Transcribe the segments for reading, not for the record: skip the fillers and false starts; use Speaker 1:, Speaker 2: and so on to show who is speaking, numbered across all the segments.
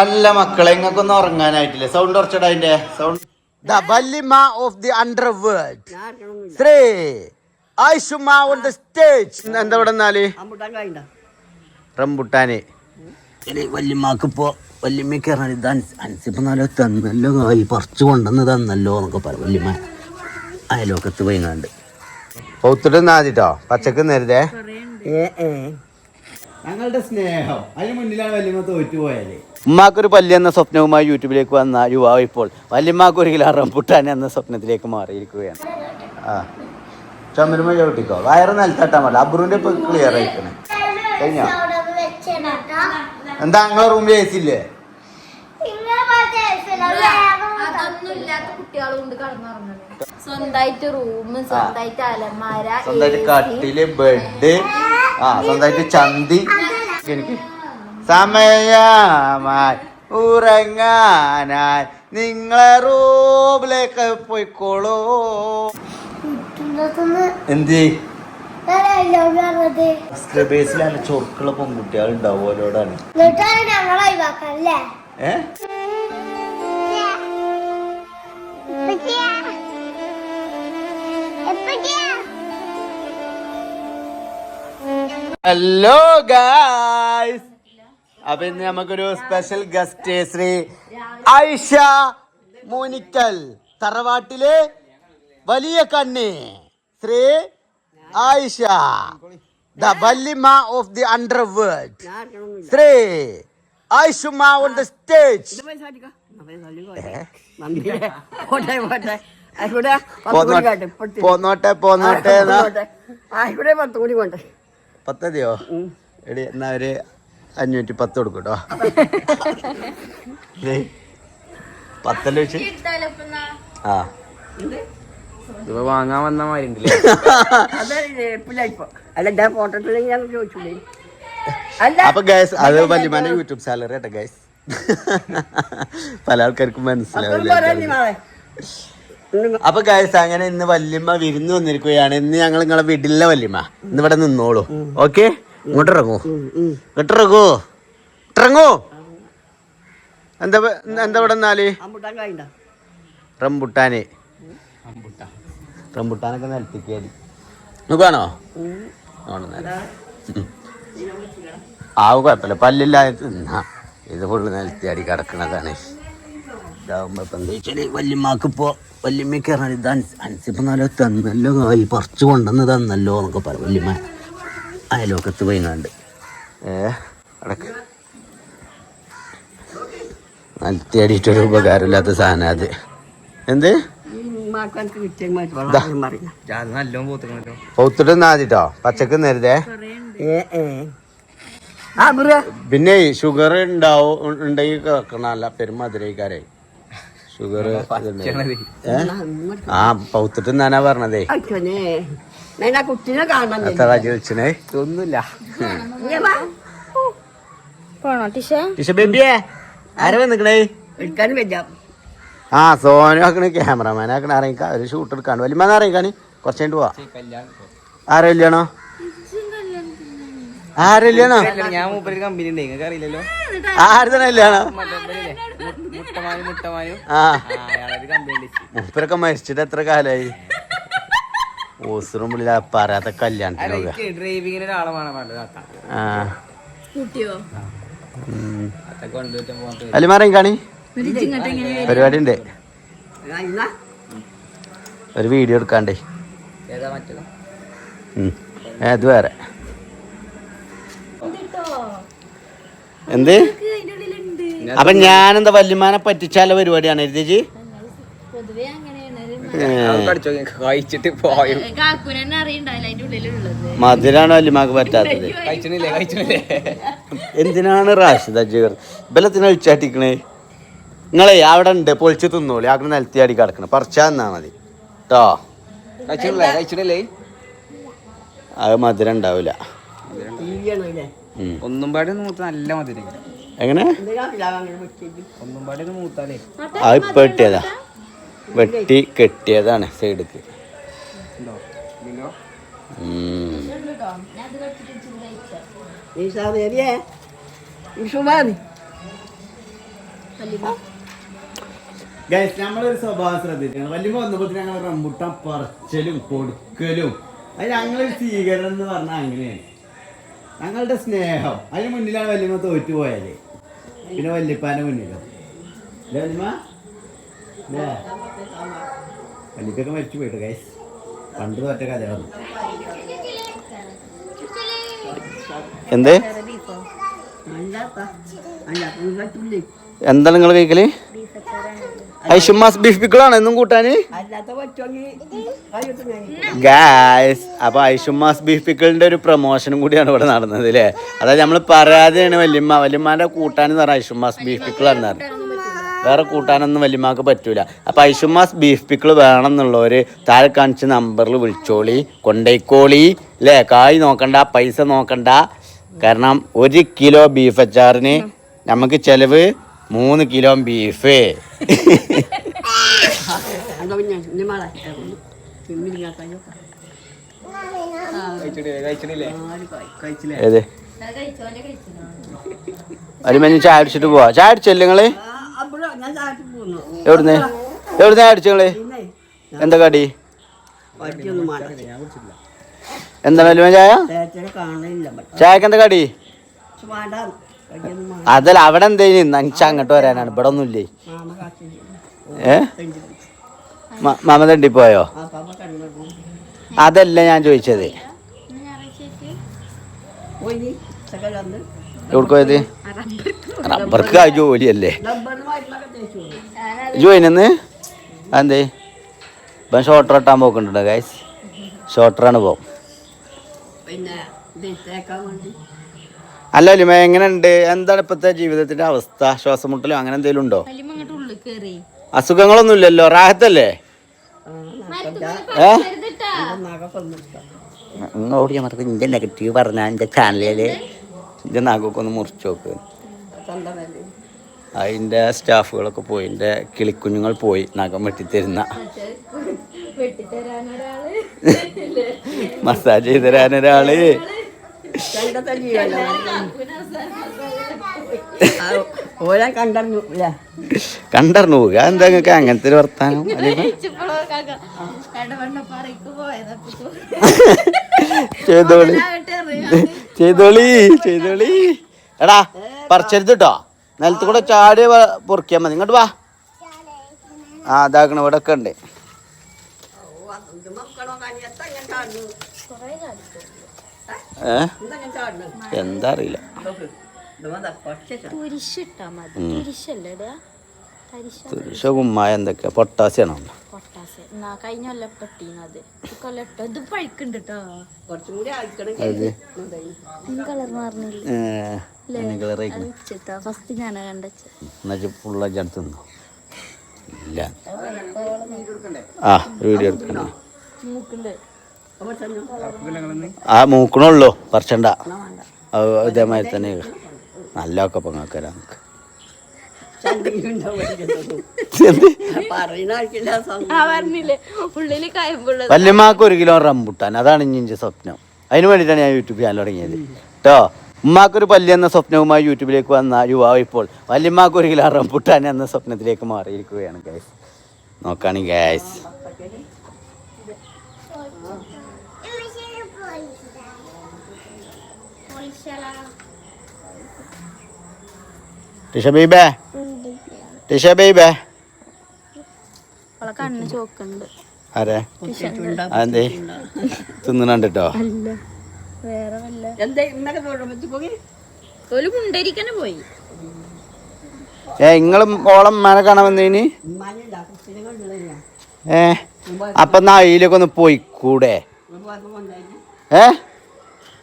Speaker 1: അല്ല മക്കളെ ഇങ്ങക്കൊന്നും ഉറങ്ങാനായിട്ടില്ല. സൗണ്ട് കുറച്ചടാ അതിന്റെ sound. The Vallima of the underworld. Three. Aishuma on the stage. എന്താ ഇവിടെ എന്നാല് റംബുട്ടാന് വല്യമ്മക്കിപ്പോ വല്യമ്മക്ക് പറഞ്ഞാൽ ഇത് അൻസിപ്പോ നല്ല തന്നല്ലോ കായ് പറിച്ചു കൊണ്ടുവന്ന് തന്നല്ലോ എന്നൊക്കെ പറയും വല്യമ്മ അയലോക്കത്ത് പോയിങ്ങാണ്ട് പൗത്തിട്ട് നാദിട്ടോ പച്ചക്ക് നേരത്തെ ഞങ്ങളുടെ സ്നേഹം അതിന് മുന്നിലാണ് വല്യമ്മ തോറ്റുപോയാല്. ഉമ്മാക്കൊരു പല്ലി എന്ന സ്വപ്നവുമായി യൂട്യൂബിലേക്ക് വന്ന യുവാവ് ഇപ്പോൾ വല്യമ്മക്ക് ഒരു കിലോ റംബുട്ടാൻ എന്ന സ്വപ്നത്തിലേക്ക് മാറിയിരിക്കുകയാണ്. ആ ചുമരുമ ചവിട്ടിക്കോ വയറ് നിലത്തട്ടാൻ പാടില്ല. അബ്രുവിന്റെ ഇപ്പൊ ക്ലിയർ ആയിക്കണേ കഴിഞ്ഞോ? എന്താ നിങ്ങളെ റൂമിൽ എ സി ഇല്ലേ?
Speaker 2: സ്വന്തമായിട്ട് റൂം, സ്വന്തമായിട്ട് അലമാര,
Speaker 1: സ്വന്തമായിട്ട് കട്ടില്, ബെഡ്, സ്വന്തമായിട്ട് ചന്തി. എനിക്ക് സമയമായി ഉറങ്ങാനായി നിങ്ങളെ റൂമിലേക്ക് പോയിക്കോളൂ. എന്ത് സ്ക്രബേഴ്സിൽ ചൊറുക്കുള്ള പെൺകുട്ടികൾ ഉണ്ടാവുമല്ലോടാണ്. ഹലോ ഗായ്സ്, അപ്പൊ ഇന്ന് നമുക്കൊരു സ്പെഷ്യൽ ഗസ്റ്റ് ശ്രീ ആയിഷ മൂനിക്കൽ തറവാട്ടിലെ വലിയ കണ്ണി Shri Ayisha the Vallima of the underworld. Three. Aishuma on the stage. പോന്നോട്ടെ പത്തതിയോ എടി എന്നാ ഒരു 510 കൊടുക്കും കേട്ടോ. 10 വെച്ച് ആ ഇപ്പൊ വാങ്ങാൻ വന്ന മാരിണ്ടല്ലേ. അപ്പൊ ഗൈസ് അത് വല്യമാന്റെ യൂട്യൂബ് സാലറി കേട്ടോ ഗൈസ്. പല ആൾക്കാർക്കും മനസ്സിലാവില്ല. അപ്പൊ ഗൈസ് അങ്ങനെ ഇന്ന് വല്യമ്മ വിരുന്ന് വന്നിരിക്കുകയാണ്. ഇന്ന് ഞങ്ങൾ നിങ്ങളെ വീട്ടിലെ വല്യമ്മ ഇന്ന് ഇവിടെ നിന്നോളൂ. ഓക്കെ ഇങ്ങോട്ട് ഇറങ്ങൂ എന്താ ഇവിടെ എന്നാല് റംബുട്ടാനൊക്കെ നിലത്തിക്കേടി നോക്കാണോ? കുഴപ്പമില്ല പല്ലില്ലാതെ തിന്നാ. ഇത് ഫുള്ള് നിലത്തിയാടി കിടക്കണതാണ്. ഇതാവുമ്പോ ഇപ്പൊ എന്താ വെച്ചാല് വല്യമ്മക്കിപ്പോ വല്യമ്മക്ക് പറഞ്ഞാൽ ഇത് അൻസിപ്പോ നല്ല തന്നല്ലോ കായ് പറിച്ചു കൊണ്ടുവന്ന് തന്നല്ലോ എന്നൊക്കെ പറയും വല്യമ്മ അയലോക്കത്ത് പോയിങ്ങാണ്ട്. അടക്ക് നിലത്തിയാടിയിട്ടൊരു ഉപകാരമില്ലാത്ത സാധനം അത്. എന്ത് പൗത്തിട്ട് നാദിട്ടോ പച്ചക്ക് നേരത്തെ. പിന്നെ ഷുഗർ ഉണ്ടെങ്കിൽ കേൾക്കണല്ല പെരുമധുരക്കാരെ ഷുഗർ. ആ പൗത്തിട്ട് നാനാ പറഞ്ഞതേ. എത്ര ചോദിച്ചേ ഒന്നുമില്ല. ടിഷ ബേബിയെ ആരാ വന്നിക്കണേ? ആ സോനു ആക്കണ ക്യാമറമാൻ ആക്കണ അറിയിക്ക ഒരു ഷൂട്ട് എടുക്കാണ്ട് വലിയ അറിയിക്കാണ്. കുറച്ച് കഴിഞ്ഞിട്ട് പോവാ. ആരാ കല്യാണോ? ആരല്യാണോ? ആരുടെ കല്യാണോ? മൂപ്പരൊക്കെ മരിച്ചിട്ട് എത്ര കാലായി? ഓസറും വിളിച്ച പറയാത്ത കല്യാണത്തിന്. അലിമാറയും കാണി പരിപാടി ഉണ്ട്. ഒരു വീഡിയോ എടുക്കാണ്ടേ. അത് വേറെ എന്ത്? അപ്പൊ ഞാനെന്താ വല്യമാനെ പറ്റിച്ചാല പരിപാടിയാണ് ചേച്ചി. മധുരാണ് വല്യമാക്ക് പറ്റാത്തത്. എന്തിനാണ് റാഷിദ ജിഗർ ബലത്തിന് ഒഴിച്ചാട്ടിക്കണേ? നിങ്ങളെ അവിടെ ഉണ്ട് പൊളിച്ച് തിന്നോളി. ആക്കണ നിലത്തിയാടി കിടക്കണം പറിച്ചാ തന്നാ മതി കേട്ടോ. അത് മധുരം ഉണ്ടാവില്ല.
Speaker 3: ഒന്നും പാടി മൂത്ത നല്ല മധുരം.
Speaker 1: എങ്ങനെ
Speaker 3: ഒന്നും പാടി മൂത്താലേ
Speaker 1: അത് ഇപ്പൊ കെട്ടിയതാ വെട്ടി കെട്ടിയതാണ് സൈഡിക്ക്. നമ്മളൊരു സ്വഭാവം ശ്രദ്ധിക്കണം. വല്യമ്മ വന്നപ്പോൾ ഞങ്ങൾ റംബുട്ടാൻ പറിച്ചലും കൊടുക്കലും അത് ഞങ്ങളൊരു സ്വീകരണം എന്ന് പറഞ്ഞാൽ അങ്ങനെയാണ്. ഞങ്ങളുടെ സ്നേഹം അതിന് മുന്നിലാണ് വല്യമ്മ തോറ്റു പോയാല്. പിന്നെ വല്യപ്പാന്റെ മുന്നിലോ വല്യമ്മ വല്യപ്പൊക്കെ മരിച്ചു പോയിട്ട് ഗൈസ്. പണ്ട് തോറ്റ കഥയാണ്. എന്ത് എന്താണ് നിങ്ങൾ കഴിക്കല്? ഐഷുമാസ് ബീഫ് പിക്കിളാണ് എന്നും കൂട്ടാന് ഗായ്സ്. അപ്പൊ ഐഷുമാസ് ബീഫ് പിക്കിളിന്റെ ഒരു പ്രൊമോഷനും കൂടിയാണ് ഇവിടെ നടന്നത് അല്ലേ? അതായത് നമ്മൾ പറയാതെയാണ് വല്യമ്മാന്റെ കൂട്ടാനെന്ന് പറഞ്ഞാൽ ഐഷുമാസ് ബീഫ് പിക്കിളാണ് പറഞ്ഞത്. വേറെ കൂട്ടാനൊന്നും വല്യമ്മക്ക് പറ്റൂല. അപ്പൊ ഐഷുമാസ് ബീഫ് പിക്കിൾ വേണം എന്നുള്ളവര് താഴെ കാണിച്ച നമ്പറിൽ വിളിച്ചോളി, കൊണ്ടേക്കോളി അല്ലേ? കായ് നോക്കണ്ട, പൈസ നോക്കണ്ട. കാരണം 1 കിലോ ബീഫ് അച്ചാറിന് നമുക്ക് ചെലവ് 3 കിലോ ബീഫ്. ഏത് വരുമ്പോ ചായ അടിച്ചിട്ട് പോവാ? ചായ അടിച്ചല്ലേ നിങ്ങള്? എവിടുന്ന് അടിച്ചങ്ങള്? എന്താ കടി? എന്താ വല്യമ്മ ചായ? ചായക്ക് എന്താ കടി? അതല്ല അവിടെ എന്തേലും നനച്ച അങ്ങോട്ട് വരാനാണ്. ഇവിടെ ഒന്നുമില്ലേ? മാമ തണ്ടി പോയോ? അതല്ല ഞാൻ ചോദിച്ചത്. എവിടെ പോയത്? റബ്ബർക്ക് ജോലിയല്ലേ ജോയിനെന്ന്? അതെന്തേ? ഇപ്പം ഷോർട്ടർ ഇട്ടാൻ പോക്കുന്നുണ്ടോ ഗൈസ്? ഷോർട്ടറാണ് പോകും. അല്ല വല്യമ്മ എങ്ങനെയുണ്ട്? എന്താണ് ഇപ്പത്തെ ജീവിതത്തിന്റെ അവസ്ഥ? ശ്വാസം മുട്ടലോ അങ്ങനെ എന്തെങ്കിലും ഉണ്ടോ? അസുഖങ്ങളൊന്നും ഇല്ലല്ലോ? റാഹത്തല്ലേ? ഇങ്ങോട്ട് ഞാൻ പറഞ്ഞത് ഇന്റെ നെഗറ്റീവ് പറഞ്ഞ എന്റെ ചാനലില് എന്റെ നാഗൊക്കെ ഒന്ന് മുറിച്ചു നോക്ക്. അതിന്റെ സ്റ്റാഫുകളൊക്കെ പോയി, എന്റെ കിളിക്കുഞ്ഞുങ്ങൾ പോയി നഖം വെട്ടിത്തരുന്ന, മസാജ് ചെയ്ത് തരാനൊരാള്. കണ്ടറിഞ്ഞു പോവുക. എന്താ നിങ്ങൾക്ക് അങ്ങനത്തെ ഒരു വർത്താനം? ചെയ്തോളി. എടാ പറിച്ചെടുത്തിട്ടോ, നിലത്ത് കൂടെ ചാടി പൊറിക്കാ മതി. ഇങ്ങോട്ട് വാ. ആ അതാക്കണ ഇവിടെ ഒക്കെ ഉണ്ട്. എന്താ അറിയില്ല. തുരിശ കുമ്മായ എന്തൊക്കെയാ? പൊട്ടാസ്യാണോ? വീഡിയോ എടുക്കണ ആ മൂക്കണുള്ളൂ, പറിച്ചണ്ട. ഇതേമാതിരി തന്നെ നല്ല ഒക്കെ പൊങ്ങാക്കരാ. വല്യമ്മക്ക് 1 കിലോ റംബുട്ടാൻ, അതാണ് ഇഞ്ചി സ്വപ്നം. അതിന് വേണ്ടിയിട്ടാണ് ഞാൻ യൂട്യൂബ് ചാനൽ തുടങ്ങിയത് കേട്ടോ. ഉമ്മാക്കൊരു പല്ലി എന്ന സ്വപ്നവുമായി യൂട്യൂബിലേക്ക് വന്ന യുവാവ് ഇപ്പോൾ വല്യമ്മക്ക് 1 കിലോ റംബുട്ടാൻ എന്ന സ്വപ്നത്തിലേക്ക് മാറിയിരിക്കുകയാണ് ഗൈസ്. നോക്കാണി ഗൈസ്. ടിഷ ബേബേ ആരെ അതെന്തേ തിന്നണ്ടോ? ഇങ്ങളും ഓളം മന കാണാൻ വന്നേന്? അപ്പൊ നായിലൊക്കെ ഒന്ന് പോയിക്കൂടെ?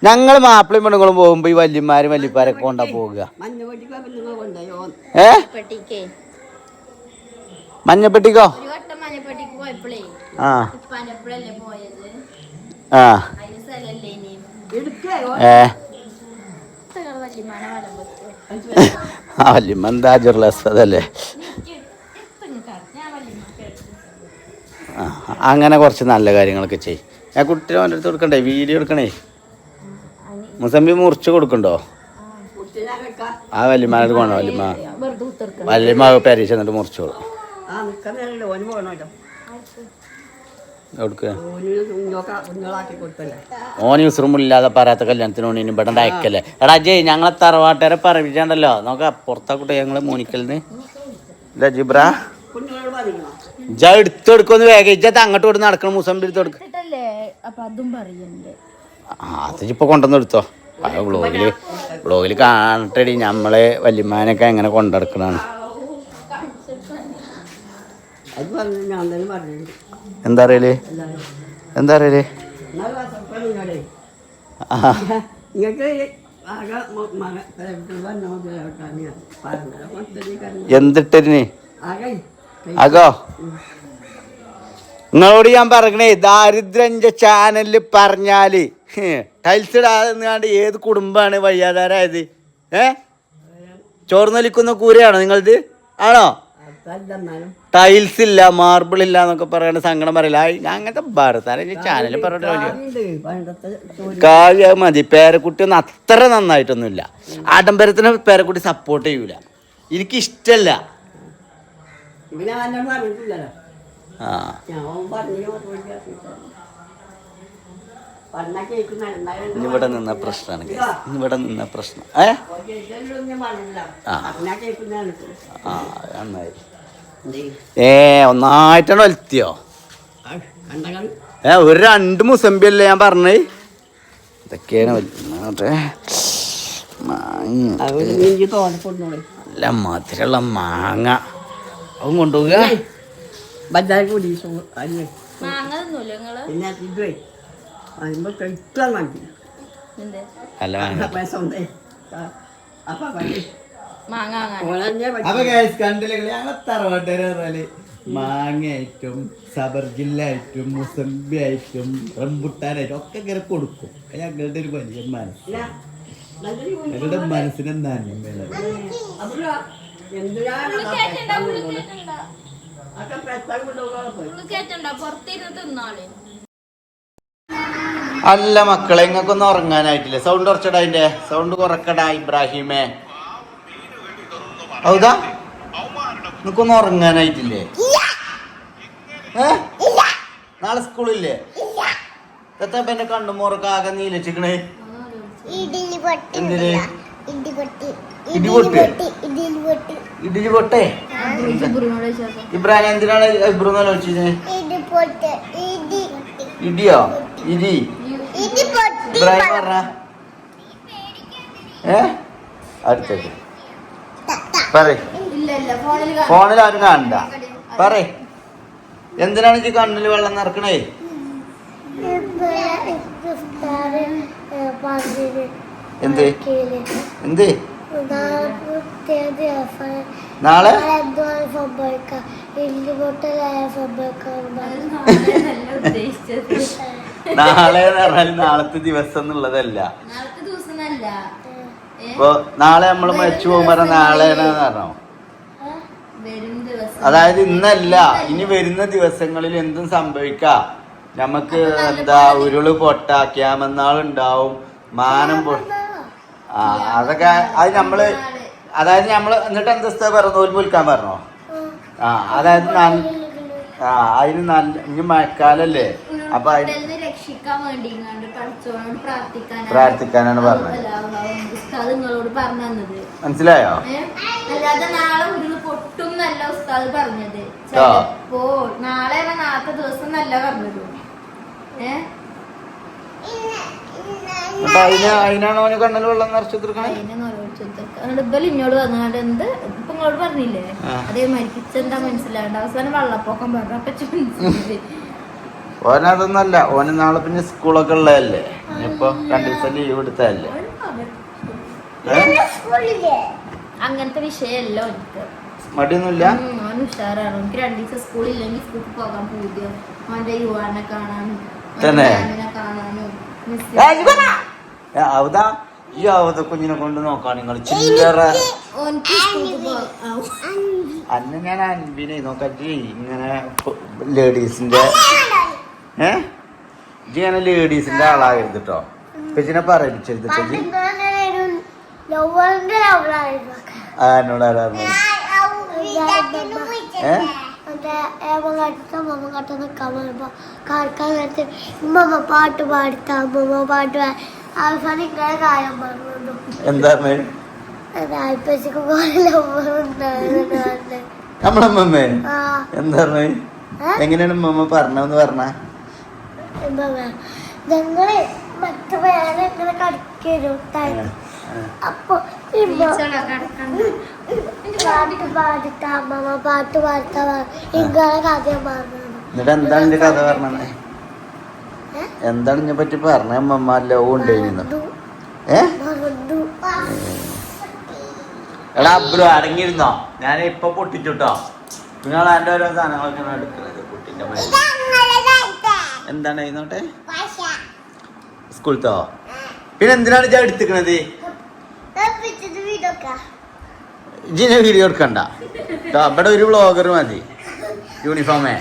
Speaker 1: ഞങ്ങൾ മാപ്പിളയും പെണ്ണുങ്ങളും പോകുമ്പോ ഈ വല്യമാരും വല്യപ്പാരൊക്കെ കൊണ്ടാ പോവുക. മഞ്ഞപ്പെട്ടിക്കോ? വല്യമ്മ എന്താ അതല്ലേ? അങ്ങനെ കുറച്ച് നല്ല കാര്യങ്ങളൊക്കെ ചെയ്യും. ഞാൻ കുട്ടിയെ അവൻ്റെ അടുത്ത് കൊടുക്കണ്ടേ? വീഡിയോ എടുക്കണേ. മുസമ്പി മുറിച്ച് കൊടുക്കണ്ടോ? ആ വല്യമാനോട് കൊണ്ടോ വല്യമ്മ
Speaker 2: വെറുതെ കുത്തിർക്കണം.
Speaker 1: വല്യമ്മ പരീക്ഷ എന്നിട്ട് മുറിച്ചോളൂ. എവിടുക്ക് ഓന് യൂസറുമില്ലാതെ പറയാത്ത കല്യാണത്തിന് ഓന് ഇവിടെ അയക്കല്ലേ. എടാ ജയ് ഞങ്ങളെ തറവാട്ടുകാരെ പറയിപ്പിച്ചാണ്ടല്ലോ നോക്ക പുറത്താക്കൂട്ടെ ഞങ്ങള് മോനിക്കലിന് ഇല്ല ജിബ്ര ഇജ എടുത്തെടുക്കൊന്ന് വേഗം ഇജ്ജത്ത് അങ്ങോട്ട് ഇവിടെ നടക്കണം മുസംബി എടുത്ത് കൊടുക്ക.
Speaker 2: ഇട്ടിട്ടല്ലേ അപ്പൊ അതും പറയണ്ടേ.
Speaker 1: അത് ഇപ്പൊ കൊണ്ടുവന്ന് എടുത്തോ. വ്ളോഗില് കാണട്ടടി നമ്മളെ വല്യമാനൊക്കെ എങ്ങനെ കൊണ്ടെടുക്കണാണ്. എന്താ അറിയല് എന്താ അറിയല് എന്തിട്ടിന് അകോ നിങ്ങളോട് ഞാൻ പറയണേ ദാരിദ്ര്യ ചാനലിൽ പറഞ്ഞാല് ടൈൽസ് ഇടാതെ ഏത് കുടുംബാണ് വയ്യാതാരായത്? ചോർന്നൊലിക്കുന്ന കൂരയാണോ നിങ്ങളത്? ആണോ? ടൈൽസ് ഇല്ല മാർബിൾ ഇല്ല എന്നൊക്കെ പറയണ സങ്കടം പറയില്ല. അങ്ങനത്തെ ഭർത്താരെ ചാനലിൽ പറഞ്ഞ കാവ്യ മതി. പേരക്കുട്ടി ഒന്നും അത്ര നന്നായിട്ടൊന്നുമില്ല. ആഡംബരത്തിന് പേരക്കുട്ടി സപ്പോർട്ട് ചെയ്യൂല. എനിക്കിഷ്ടല്ല. ആ ഇവിടെ നിന്ന പ്രശ്നമാണ്. ഇവിടെ നിന്ന പ്രശ്നം നന്നായി. ഒന്നായിട്ടാണ് വലത്തിയോ? ഒരു 2 മുസമ്പി അല്ലേ ഞാൻ പറഞ്ഞേ. ഇതൊക്കെയാണ് നല്ല മധുരമുള്ള മാങ്ങ അതും കൊണ്ടുപോവുക. അല്ല തറവാട്ടുകാര് പറഞ്ഞാല് മാങ്ങയായിട്ടും സബർജില്ലായിട്ടും മുസമ്പി ആയിട്ടും റംബുട്ടാനായിട്ടും ഒക്കെ ഇങ്ങനെ കൊടുക്കും. ഞങ്ങളുടെ ഒരു വലിയ മനസ്സ്, ഞങ്ങളുടെ മനസ്സിന് നന്മയാണ്. അല്ല മക്കളെ ഇങ്ങക്കൊന്നും ഉറങ്ങാനായിട്ടില്ലേ? സൗണ്ട് കുറച്ചടാ. അതിന്റെ സൗണ്ട് കുറക്കടാ ഇബ്രാഹിമേ. ഹൗദാ നിനക്കൊന്നും ഉറങ്ങാനായിട്ടില്ലേ? നാളെ സ്കൂളില്ലേ? എത്ര എന്റെ കണ്ണുമോറൊക്കെ ആകെ നീലച്ചിക്കണേ. എന്തിന് ഇഡ്ഡലി പൊട്ടേ? ഇബ്രാഹിം എന്തിനാണ് ഇബ്രൂന്ന് ആലോചിച്ചത്? ഇടിയോ? ഇടി ഇബ്രാഹിം പറഞ്ഞ അടുത്തേക്ക് പറയ്. ഫോണിൽ ആരും കാണണ്ട. പറയ് എന്തിനാണ് ഈ കണ്ണിൽ വെള്ളം നിറക്കണേ? എന്ത് എന്ത് നാളെ നാളെ പറഞ്ഞാൽ നാളത്തെ ദിവസം എന്നുള്ളതല്ല. ഇപ്പൊ നാളെ നമ്മള് മരിച്ചു പോകുമ്പോ നാളെയാണ് പറഞ്ഞോ. അതായത് ഇന്നല്ല, ഇനി വരുന്ന ദിവസങ്ങളിൽ എന്തും സംഭവിക്കാം. നമുക്ക് എന്താ ഉരുള് പൊട്ടാക്കിയാമെന്നാളുണ്ടാവും, മാനം അതൊക്കെ. അത് നമ്മള് അതായത് നമ്മള് എന്നിട്ട് എന്താ പറഞ്ഞു? നൂല് വിൽക്കാൻ പറഞ്ഞോ? അതായത് അതിന് നല്ല ഇനി മഴക്കാലല്ലേ, അപ്പൊ അതിന് പ്രാർത്ഥിക്കാനാണ് പറഞ്ഞത്. മനസ്സിലായോ?
Speaker 2: അല്ലാതെ നാളെ ഉരുള് പൊട്ടും നല്ല ഉസ്താദ് പറഞ്ഞത്. നാളെ നാളത്തെ ദിവസം നല്ല പറഞ്ഞത്.
Speaker 1: അതിനാണ് അവന് കണ്ണിൽ വെള്ളം നിറച്ചു തീർക്കണേ.
Speaker 2: ഇന്നോട് വന്നാണ്ട് എന്ത് ഇപ്പൊ ഇങ്ങോട്ട് പറഞ്ഞില്ലേ അതേമാതിരി കിച്ചെന്താ മനസ്സിലാണ്ട് അവസാനം വെള്ളപ്പൊക്കം പറഞ്ഞു. അപ്പൊ
Speaker 1: ഓനതൊന്നല്ല, ഓന് നാളെ പിന്നെ സ്കൂളൊക്കെ ഉള്ളതല്ലേ. ഇപ്പൊ 2 ദിവസം ലീവ് എടുത്തതല്ലേ.
Speaker 2: അങ്ങനത്തെ വിഷയമല്ല എനിക്ക്.
Speaker 1: മടിയൊന്നുമില്ല.
Speaker 2: അവൻ ഉഷാറാണ്. എനിക്ക് 2 ദിവസം സ്കൂളില്ലെങ്കിൽ സ്കൂളിൽ പോകാൻ പോവുകയോ അവന്റെ യുവാനെ കാണാനും കാണാനും.
Speaker 1: ഈ അവധ കുഞ്ഞിനെ കൊണ്ട് നോക്കാൻ നിങ്ങൾ ചില്ലറ അന്ന് ഞാൻ അൻപിനെ നോക്കി ഇങ്ങനെ ലേഡീസിന്റെ ഇങ്ങനെ ലേഡീസിന്റെ ആളാകരുത് കേട്ടോ. പെച്ചിനെ പറയിപ്പിച്ചെടുത്ത് എന്നോട് ആരാ പറഞ്ഞത്?
Speaker 2: പാട്ട് പാടിത്ത അമ്മ പാട്ട് അവസാനം ഇങ്ങനെ കാര്യം പറഞ്ഞു.
Speaker 1: എന്താ നമ്മളമ്മേ എന്താ എങ്ങനെയാണ് അമ്മ പറഞ്ഞെന്ന് പറഞ്ഞ?
Speaker 2: ഞങ്ങള് മറ്റു വേറെ ഇങ്ങനെ കളിക്കരു അപ്പൊ പാട്ട് പാടിത്ത അമ്മ പാട്ട് പാടിത്ത ഇങ്ങനെ കഥ പറഞ്ഞു.
Speaker 1: എന്നിട്ട് എന്താണ് എന്റെ കഥ പറഞ്ഞത്? എന്താണ് ഇതിനെ പറ്റി പറഞ്ഞ? അമ്മ ലവ് ഉണ്ടായിരുന്നു. എടാ അബ്രു അടങ്ങിയിരുന്നോ? ഞാൻ ഇപ്പൊ പൊട്ടിച്ചുട്ടോ. നിങ്ങൾ എന്റെ ഓരോ സാധനങ്ങളൊക്കെ എടുക്കുന്നത് കുട്ടിന്റെ മേലെ. എന്താണ് ചെയ്യുന്നോട്ടെ സ്കൂളത്തോ? പിന്നെ എന്തിനാണ് ഞാൻ എടുത്തിക്കണത്? ഇജിനെ വീഡിയോ എടുക്കണ്ട. ഇവിടെ ഒരു വ്ളോഗർ മതി. യൂണിഫോമേ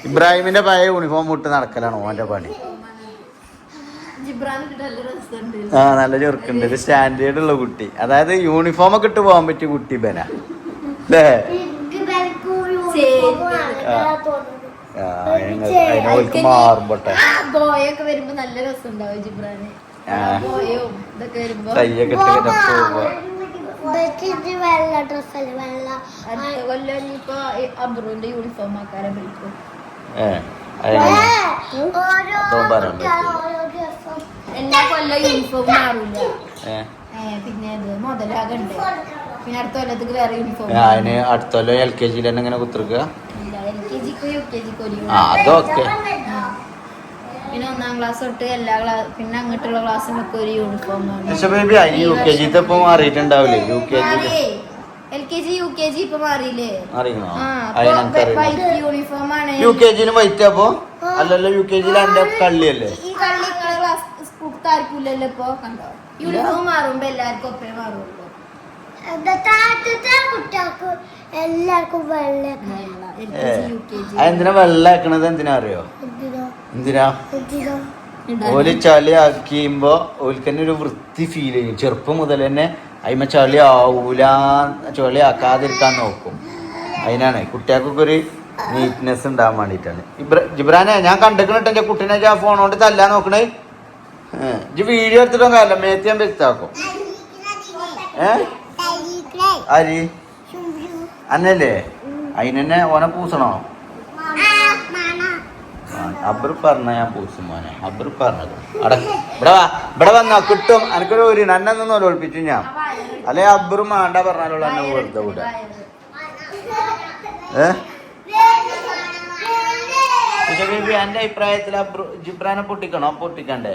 Speaker 1: ഇബ്രാഹിമിന്റെ പഴയ യൂണിഫോം ഇട്ട് നടക്കലാണ് ഓന്റെ പണി. ആ നല്ല ചെറുക്കുണ്ട്. ഒരു സ്റ്റാൻഡേർഡ് ഉള്ള കുട്ടി. അതായത് യൂണിഫോം ഒക്കെ ഇട്ട് പോകാൻ പറ്റിയ കുട്ടി ബന അല്ലേ? അതിനോൾക്ക് മാറുമ്പോട്ടെ കയ്യൊക്കെ ഇട്ട് പോകുമ്പോ
Speaker 2: അബ്രുവിന്റെ യൂണിഫോം ആക്കാരെ വിളിക്കും. എല്ലാ കൊല്ലം യൂണിഫോം മാറൂല. പിന്നെ മുതലാകണ്ടേ. പിന്നെ അടുത്ത കൊല്ലത്തേക്ക് വേറെ യൂണിഫോം.
Speaker 1: അതിന് അടുത്ത കൊല്ലം LKG തന്നെ ഇങ്ങനെ കുത്തിരിക്കുക.
Speaker 2: LKG-ക്കും UKG-ക്കും ഒരു
Speaker 1: അതൊക്കെ.
Speaker 2: പിന്നെ 1ാം ക്ലാസ് തൊട്ട് എല്ലാ ക്ലാസ് പിന്നെ അങ്ങോട്ടുള്ള ക്ലാസ്സിനൊക്കെ ഒരു യൂണിഫോം ആണ്.
Speaker 1: UKG ഇപ്പൊ മാറിയിട്ടുണ്ടാവില്ലേ?
Speaker 2: LKG UKG ഇപ്പൊ മാറിയില്ലേ? യൂണിഫോം ആണ്.
Speaker 1: UKG-ന് വൈറ്റ് അപ്പൊ അല്ലല്ലോ. UKG എന്റെ കള്ളിയല്ലേ?
Speaker 2: ഈ കള്ളി സ്കൂൾക്ക് ആർക്കില്ലല്ലോ ഇപ്പൊ. കണ്ടോ യൂണിഫോം മാറുമ്പോ എല്ലാവർക്കും ഒപ്പേ മാറുള്ളൂ. കുട്ടികൾക്ക് എല്ലാവർക്കും വെള്ള.
Speaker 1: എന്തിനാ വെള്ളാക്കണത്? എന്തിനാ അറിയോ? എന്തിനാ? ഓല് ചളി ആക്കിയുമ്പോ ഓൽക്ക് തന്നെ ഒരു വൃത്തി ഫീൽ ചെയ്യും. ചെറുപ്പം മുതൽ തന്നെ അതിമ ചളി ആവൂല, ചളി ആക്കാതിരിക്കാൻ നോക്കും. അതിനാണ് കുട്ടികൾക്കൊക്കെ ഒരു നീറ്റ്നെസ് ഉണ്ടാവാൻ വേണ്ടിയിട്ടാണ്. ജിബ്രാനെ ഞാൻ കണ്ടിട്ട് എന്റെ കുട്ടീനെ ആ ഫോൺ കൊണ്ട് തല്ലാൻ നോക്കണേ. വീഡിയോ എടുത്തിട്ടോ കാര്യം മേത്ത് ഞാൻ വ്യക്താക്കും. ആര് അന്നല്ലേ? അതിനെന്നെ ഓനെ പൂസണോ? അബ്രു പറഞ്ഞ ഞാൻ പൂസും മോനെ. അബ്രു പറഞ്ഞത് ഇവിടെ വന്നാ കിട്ടും. എനിക്കൊരു ഒരു നന്നൊന്നും ഒളിപ്പിച്ചു ഞാൻ. അല്ലെ അബ്രു മാണ്ട പറഞ്ഞാലുള്ള എന്നെ വെറുതെ വിട. എന്റെ അഭിപ്രായത്തിൽ അബ്രു ജിബ്രാനെ പൊട്ടിക്കണോ? പൊട്ടിക്കണ്ടേ?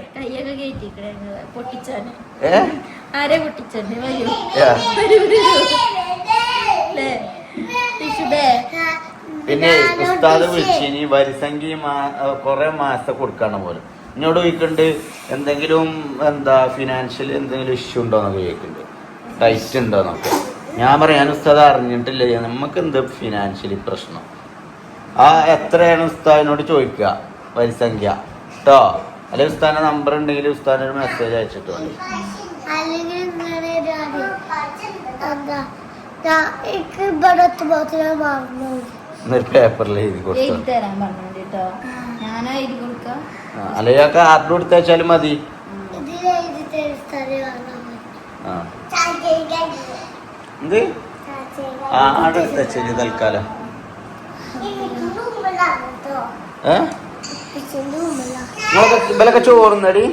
Speaker 1: പിന്നെ ഉസ്താദ് വിളിച്ചിനി വരിസംഖ്യ കൊറേ മാസത്തെ കൊടുക്കണം പോലും. എന്നോട് ചോദിക്കുന്നുണ്ട് എന്തെങ്കിലും ഫിനാൻഷ്യൽ എന്തെങ്കിലും ഇഷ്യൂ ഉണ്ടോന്നൊക്കെ ചോദിക്കുന്നുണ്ട്. ടൈറ്റ് ഉണ്ടോന്നൊക്കെ. ഞാൻ പറയാൻ ഉസ്താദ് അറിഞ്ഞിട്ടില്ല. നമുക്ക് എന്ത് ഫിനാൻഷ്യലി പ്രശ്നം? എത്രയാണ് ഉസ്താദിനോട് ചോദിക്കുക വരിസംഖ്യ കേട്ടോ. അല്ലെങ്കിൽ ഉസ്താദിന്റെ നമ്പർ ഉണ്ടെങ്കിൽ ഉസ്താദിന് ഒരു മെസ്സേജ് അയച്ചിട്ട് മതി. പേപ്പറിൽ എഴുതി കൊടുത്തു. അല്ലെങ്കിൽ കാർഡ് കൊടുത്താലും മതി. എന്ത് ആടെടുത്ത തൽക്കാലം ഇവലൊക്കെ ചോറുന്നടി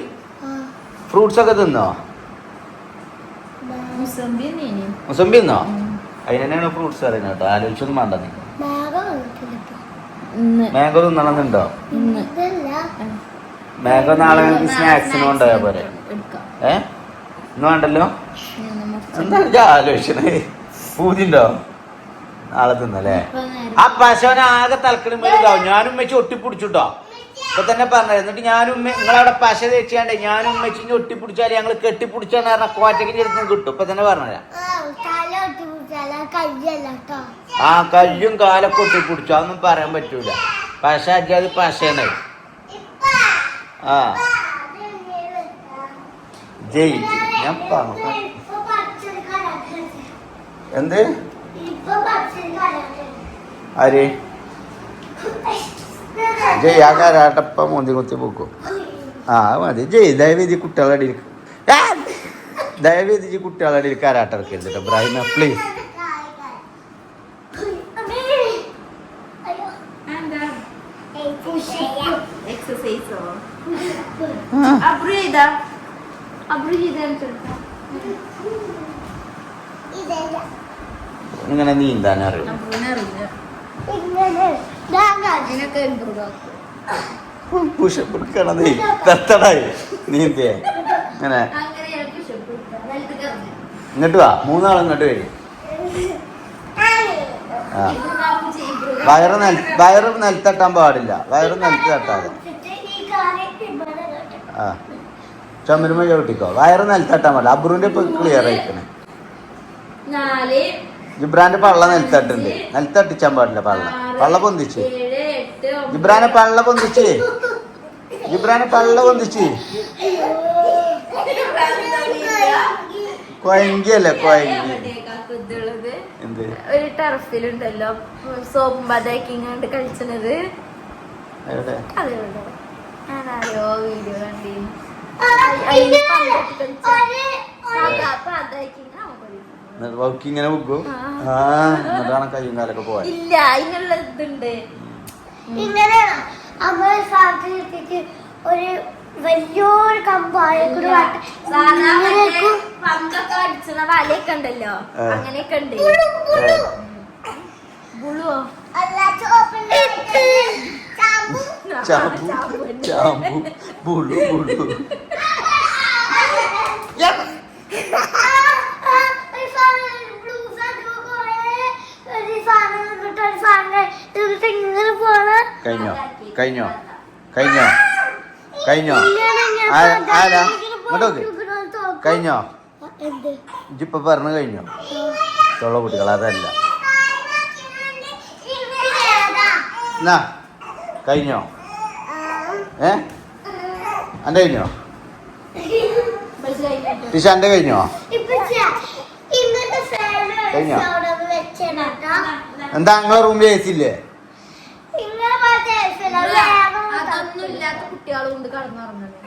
Speaker 1: ഫ്രൂട്ട്സ് ഒക്കെ തിന്നോ? മുസംബി തിന്നോ? അതിനെന്നെയാണ് ഫ്രൂട്ട്സ് അറിയുന്നത് കേട്ടോ. ആലോചിച്ചൊന്നും വേണ്ട. നീ മാംഗോ തിന്നണമെന്നുണ്ടോ? മാംഗോ നാളെ സ്നാക്സിന് കൊണ്ടുപോയാ പോരെ? ഇന്ന് വേണ്ടല്ലോ. എന്താ ആലോചിച്ചേ? പൂതിണ്ടോ? നാളെ തിന്നല്ലേ? ആ പശുവിനെ ആകെ തലക്കണിമേലാവും. ഞാനും വെച്ച് ഒട്ടിപ്പിടിച്ചുട്ടോ. ഇപ്പൊ തന്നെ പറഞ്ഞത്. എന്നിട്ട് ഞാനും നിങ്ങളവിടെ പശ തേച്ചാണ്ടേ ഞാനും വെച്ച് ഒട്ടിപ്പിടിച്ചാല് ഞങ്ങള് കെട്ടിപ്പിടിച്ചാന്ന് പറഞ്ഞ കോറ്റയ്ക്ക് ചെറുപ്പം കിട്ടും. ഇപ്പൊ തന്നെ പറഞ്ഞ ആ കയ്യും കാലൊക്കെ ഒട്ടിപ്പിടിച്ചു. അതൊന്നും പറയാൻ പറ്റൂല. പശ അത് പശയാണ്. ആ ജയ് ഞാൻ പറഞ്ഞു എന്ത് ആര് ജയ് ആ കാരാട്ടപ്പ മോന്തി കുത്തി പോക്കും. ആ മതി ജയ് ദയവേദി കുട്ടികളുടെ അടിയിൽ ദയവേദി കുട്ടികളുടെ അടിയിൽ കാരാട്ട ഇറക്കരുത് കേട്ടോ ഇബ്രാഹിം പ്ലീസ്. ഇങ്ങനെ നീന്താൻ അറിയും. പുഷപ്പ് എടുക്കണത് തത്തടായി നീന്തിയ ഇങ്ങനെ ഇങ്ങോട്ട് വാ. മൂന്നാളും ഇങ്ങോട്ട് വരും. ആ വയറ് നിലത്തട്ടാൻ പാടില്ല. വയറ് നിലത്ത് തട്ടാതെ. ആ ചുമരുമ ചവിട്ടിക്കോ. വയറ് നിലത്തട്ടാൻ പാടില്ല. അബ്രുവിന്റെ ഇപ്പൊ ക്ലിയർ ആയിക്കണേ. ജിബ്രാന്റെ പള്ള നിലത്തട്ടുണ്ട്. നിലത്തട്ടിച്ചാൻ പാടില്ല. പള്ള പൊന്തിച്ച് ജിബ്രാനെ പള്ള പൊന്തിച്ച് ജിബ്രാനെ പള്ള പൊന്തിച്ച് കൊയങ്കിയല്ലേ കൊയങ്കി. എന്ത്
Speaker 2: ഒരു ടർഫിലുണ്ടല്ലോ സോപ്പും പതാക്കിങ്ങാണ്ട് കളിച്ചത്. ഞാനാരോ വീഡിയോ കണ്ടി
Speaker 1: ഇങ്ങനെ വെക്കും. ആ എന്നിട്ടാണ് കയ്യും കാലൊക്കെ പോയത്.
Speaker 2: ഇല്ല അതിനുള്ള ഇതുണ്ട്.
Speaker 4: ഇങ്ങനെ നമ്മൾ സാധ്യത ഒരു വലിയൊരു കമ്പായൊക്കെ
Speaker 2: പന്തൊക്കെ അടിച്ചുന്ന വലയൊക്കെ ഉണ്ടല്ലോ. അങ്ങനെയൊക്കെ ഉണ്ട്. ബുളുവോ
Speaker 1: ചാമ്പു ബുളു ബുളു കഴിഞ്ഞോ കഴിഞ്ഞോ കഴിഞ്ഞോ കഴിഞ്ഞോ ആരാ ഇങ്ങോട്ടോക്ക് കഴിഞ്ഞോ ഇജിപ്പൊ പറഞ്ഞു കഴിഞ്ഞോ തൊള്ള കുട്ടികൾ അതല്ല എന്നാ കഴിഞ്ഞോ അന്റെ കഴിഞ്ഞോ ടിഷാന്റെ കഴിഞ്ഞോ കഴിഞ്ഞോ എന്താ നിങ്ങളെ റൂമിൽ എ സി ഇല്ലേ
Speaker 2: അതൊന്നും ഇല്ലാത്ത കുട്ടികളുണ്ട് കടന്നുറങ്ങുന്നത്.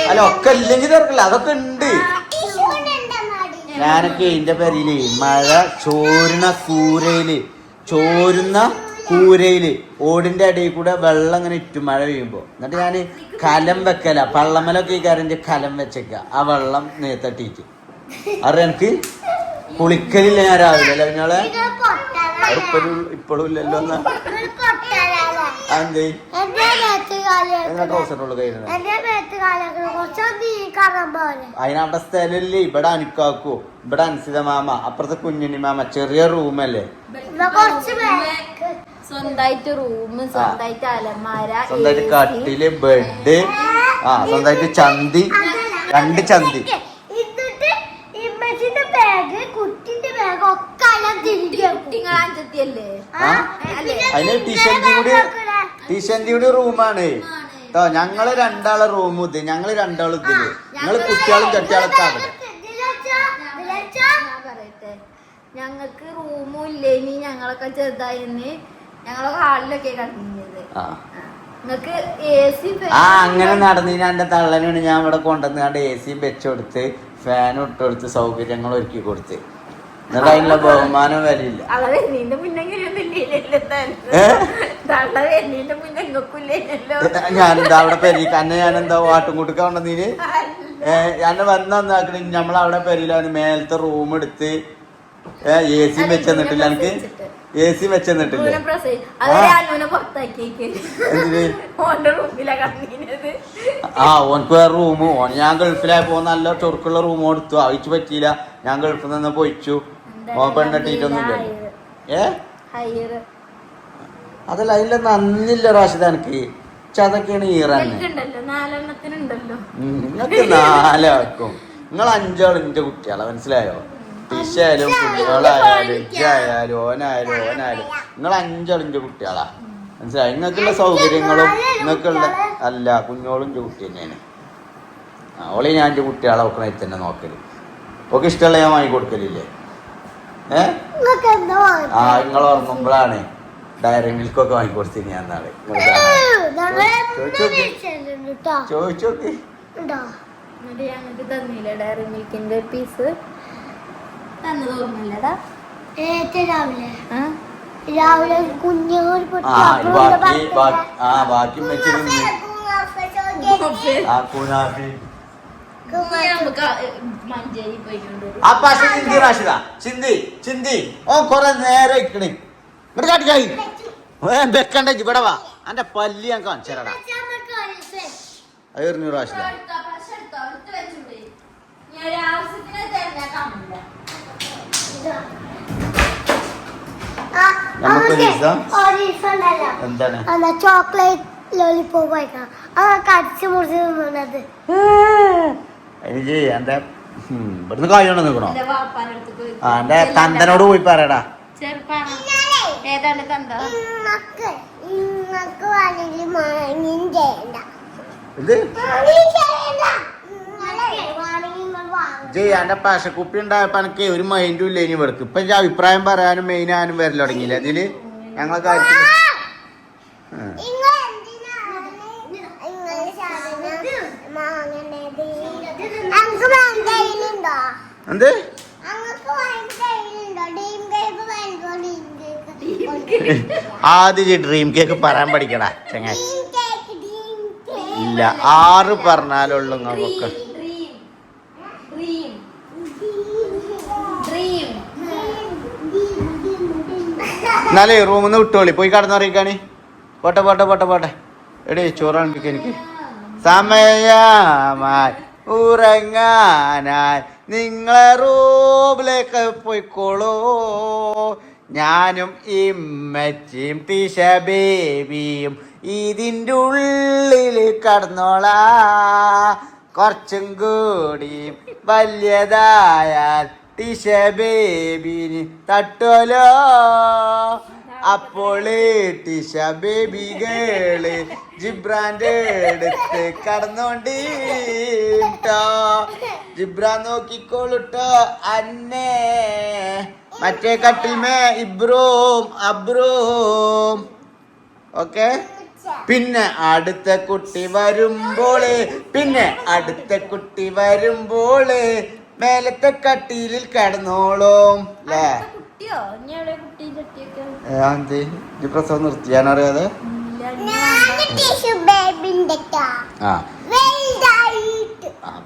Speaker 1: അല്ല ഒക്കെ ഇല്ലെങ്കിൽ തിരക്കില്ല അതൊക്കെ ഉണ്ട്. ഞാനൊക്കെ എന്റെ പേരില് മഴ ചോരുന്ന കൂരയില് ഓടിന്റെ അടിയിൽ കൂടെ വെള്ളം ഇങ്ങനെ ഇറ്റും മഴ പെയ്യുമ്പോ. എന്നിട്ട് ഞാന് കലം വെക്കല പള്ളമലൊക്കെ ഈ കാര്യം കലം വെച്ചേക്ക ആ വെള്ളം നേത്തട്ടിട്ട് അറിയാം. എനിക്ക് കുളിക്കലില്ല ഞാൻ രാവിലെ അല്ല കുഞ്ഞോളെ ഇപ്പോഴും ഇല്ലല്ലോ. എന്നാ എന്തേ ട്രൗസറുള്ളു കഴിയുന്നത് അതിനവിടെ സ്ഥലല്ലേ. ഇവിടെ അനുക്കാക്കൂ ഇവിടെ അൻസിത മാമ അപ്പുറത്തെ കുഞ്ഞുണ്ണി മാമ ചെറിയ റൂമല്ലേ.
Speaker 2: സ്വന്തമായിട്ട് റൂം സ്വന്തമായിട്ട് അലമാര
Speaker 1: സ്വന്തമായിട്ട് കട്ടില് ബെഡ് സ്വന്തമായിട്ട് ചന്തി 2 ചന്തി അതിന് ടീഷന്റെ കൂടി റൂമാണ് കേട്ടോ. ഞങ്ങള് 2 റൂം ഇത് ഞങ്ങള് 2 ഇതില് ഞങ്ങള് കുട്ടികളും ചട്ടികളൊക്കെ ആണ്.
Speaker 2: പറയട്ടെ ഞങ്ങക്ക് റൂമും ഇല്ലേനി. ഞങ്ങളൊക്കെ ചെറുതായിന്ന് ഞങ്ങളെ ഹാളിലൊക്കെ കണ്ടിരുന്നത്. നിങ്ങക്ക് AC
Speaker 1: അങ്ങനെ നടന്നീന്. എന്റെ തള്ളനാണ് ഞാൻ ഇവിടെ കൊണ്ടുവന്നാണ്ട് AC വെച്ചുകൊടുത്ത് ഫാനും ഇട്ടുകൊടുത്ത് സൗകര്യങ്ങൾ ഒരുക്കി കൊടുത്ത്. എന്നിട്ട് അതിനുള്ള ബഹുമാനം വരില്ല. ഞാനെന്താ അവിടെ പെരീക്ക് അന്നെ ഞാനെന്താ വാട്ടുംകൂട്ടൊക്കെ കൊണ്ടുവന്നീന് എന്നെ വന്നാക്കണ നമ്മളവിടെ പെരിയിലാണ് മേലത്തെ റൂം എടുത്ത് AC വെച്ചെന്നിട്ടില്ല. എനിക്ക് AC വെച്ചെന്നിട്ടില്ല. ഓനക്ക് വേറെ റൂം ഞാൻ ഗൾഫിലായപ്പോ നല്ല ചൊറുക്കുള്ള റൂം കൊടുത്തു. അയച്ചു പറ്റിയില്ല. ഞാൻ ഗൾഫിൽ നിന്ന് പോയിച്ചു. ഓൻ പെണ്ണെട്ടിട്ടൊന്നുമില്ല. അതല്ല അതിലെ നന്നില്ല റാഷിദ. എനിക്ക് അതൊക്കെയാണ് ഈറാൻ. നിങ്ങൾക്ക് 4 ആക്കും. നിങ്ങൾ 5 ആളും എന്റെ കുട്ടികളെ മനസ്സിലായോ. ടിഷായാലും കുട്ടികളായാലും ഇജ്ജായാലും ഓനായാലും നിങ്ങൾ 5 ആളും എന്റെ കുട്ടികളാ മനസ്സിലായി. നിങ്ങൾക്കുള്ള സൗകര്യങ്ങളും നിങ്ങൾക്കുള്ള അല്ല കുഞ്ഞോളും എന്റെ കുട്ടി തന്നെയാണ്. ഓളെ ഞാൻ എന്റെ കുട്ടികളെ നോക്കണേ തന്നെ നോക്കല്. ഒക്കെ ഇഷ്ടമുള്ള ഞാൻ വാങ്ങി കൊടുക്കലില്ലേ? ആ നിങ്ങൾ ഓർമ്മമ്പോഴാണ് ഡയറി മിൽക്കൊക്കെ വാങ്ങി കൊടുത്തിന് ഞാൻ നാളെ. ചോദിച്ചോക്ക്.
Speaker 2: ഞങ്ങൾക്ക് തന്നില്ല ഡയറി മിൽക്കിന്റെ പീസ് തന്നത് ഓർമ്മയില്ലടാ.
Speaker 4: രാവിലെ കുഞ്ഞോട്
Speaker 1: ബാക്കി
Speaker 2: മഞ്ചേരി പോയിട്ടുണ്ട്.
Speaker 1: ചിന്തി ഓ കൊറേ നേരം ഇക്കണേ വെക്കണ്ട ഇവിടെ വാ. എന്റെ പല്ലി ഞാൻ കാണിച്ചേരടാ. അത് എറിഞ്ഞു റാഷിദ. എന്താണ്
Speaker 4: ചോക്ലേറ്റ് ലോലിപോപ്പ് കഴിക്കാം. കടിച്ചു മുറിച്ച് തിന്നത്
Speaker 1: എനിക്ക് എന്റെ ഇവിടുന്ന് കാര്യം നിൽക്കണോ? ആ എന്റെ തന്തനോട് പോയി പറയടാ.
Speaker 2: ഏതാണ് തന്ത?
Speaker 1: ജയ് എന്റെ പശക്കുപ്പി ഉണ്ടായപ്പോ എനിക്ക് ഒരു മൈൻഡും ഇല്ല. ഇനി വെടുക്കും ഇപ്പൊ എന്റെ അഭിപ്രായം പറയാനും മെയിൻ ആനും വരൽ തുടങ്ങിയില്ല ഇതില് ഞങ്ങളെ കാര്യത്തില്. എന്ത് ആദ്യം ഡ്രീം കേക്ക് പറയാൻ പഠിക്കടാ ചങ്ങായി. ഇല്ല 6 പറഞ്ഞാലുള്ളൂ നമുക്ക്. എന്നാലേ റൂമിൽ നിന്ന് വിട്ടോളി പോയി കടന്നറിയിക്കാണി. പോട്ടെ എടേ ചോറാണ് എനിക്ക് സമയമായി ഉറങ്ങാനായി. നിങ്ങളെ റൂമിലേക്ക് പോയിക്കോളൂ. ഞാനും ഇമ്മച്ചിയും ടീഷ ബേബിയും ഇതിൻ്റെ ഉള്ളിൽ കടന്നോളാ. കുറച്ചും കൂടി വലിയതായാൽ ടീഷ ബേബിന് തട്ടോലോ. അപ്പോൾ ടീഷ ബേബി ഗേള് ജിബ്രാന്റെ അടുത്ത് കടന്നോണ്ടിട്ടോ. ജിബ്രാൻ നോക്കിക്കോളൂട്ടോ അന്നേ. മറ്റേ കട്ടിൽമേ ഇബ്രൂം അബ്രൂം. ഓക്കെ. പിന്നെ അടുത്ത കുട്ടി വരുമ്പോള് മേലത്തെ കട്ടിലിൽ കിടന്നോളും അല്ലേ? പ്രസവം നിർത്തിയാനറിയാതെ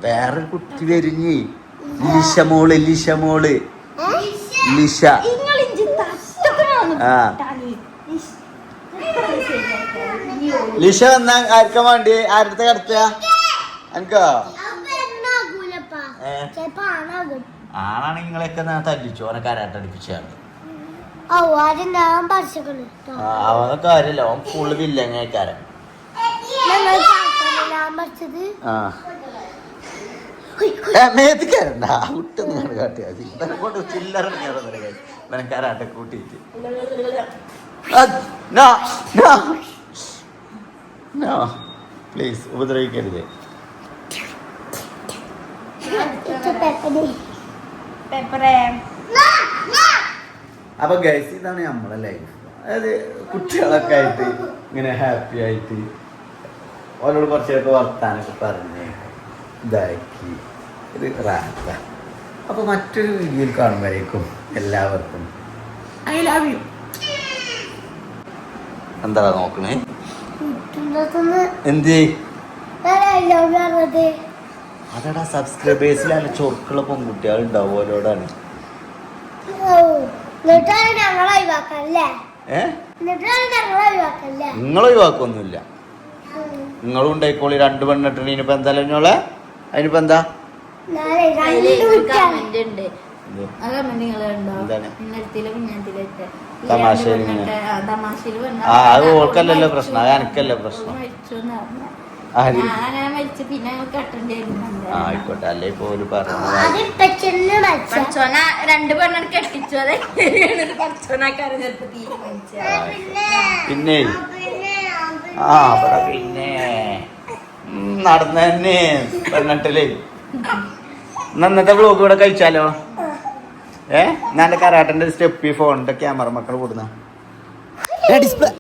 Speaker 1: വേറെ കുട്ടി വരിഞ്ഞ് ലിഷമോള് ലിഷ ലിഷ വന്നാ ആർക്കാൻ വേണ്ടി ആരുടെ കിടത്തുക? എനിക്കോ ആണാണെങ്കിൽ നിങ്ങളെയൊക്കെ തല്ലിച്ചു. ഓനെ കരാട്ടടിപ്പിച്ചാണ്. അവനൊക്കെ കാര്യമില്ല. ഓൻ ഫുള്ള് വില്ലങ്ങേക്കാരൻ. മേത്തിക്കാരണ്ട വിട്ടൊന്നും കാട്ടിയാ മതി. ഇവനെ കൊണ്ട് ചില്ലറ ഇവനെ കരാട്ട കൂട്ടിയിട്ട് പ്ലീസ് ഉപദ്രവിക്കരുത്. അപ്പൊ ഗൈസ് ഇതാണ് നമ്മളെ ലൈഫ്. അതായത് കുട്ടികളൊക്കെ ആയിട്ട് ഇങ്ങനെ ഹാപ്പി ആയിട്ട് ഓരോട് കുറച്ചൊക്കെ വർത്താനൊക്കെ പറഞ്ഞ് ഇതാക്കി ഇത് റാത്ത. അപ്പൊ മറ്റൊരു വീഡിയോയിൽ കാണുമ്പോഴേക്കും എല്ലാവർക്കും ഐ ലവ് യു. എന്താ നോക്കണേ? എന്ത് അതാടാ സബ്സ്ക്രൈബേഴ്സിലല്ല ചൊറുക്കുള്ള പെൺകുട്ടികൾ ഉണ്ടാവും. ഓരോടാണ് നിങ്ങൾ ഒഴിവാക്കൊന്നുമില്ല. നിങ്ങളും ഉണ്ടായിക്കോളി. 2 പെണ്ണിട്ടിന് ഇനിയിപ്പോ എന്താ ഞോളെ? അതിനിപ്പോ എന്താ തമാശ? അത് ഓൾക്കല്ലല്ലോ പ്രശ്നം, അത് എനിക്കല്ലേ പ്രശ്നം. ആയിക്കോട്ടെ. അല്ലേ പോലും പറഞ്ഞു
Speaker 2: 2 പെണ്ണ കെട്ടിച്ചു. അതെ
Speaker 1: പിന്നെ പിന്നെ നടന്നെ പെണ്ണിട്ടല് ഇന്നത്തെ വ്ലോഗ് ഇവിടെ കഴിച്ചാലോ? ഞാൻ കരാട്ടന്റെ സ്റ്റെപ്പി ഫോണിന്റെ ക്യാമറ മക്കൾ കൂടുന്ന ഡിസ്പ്ലേ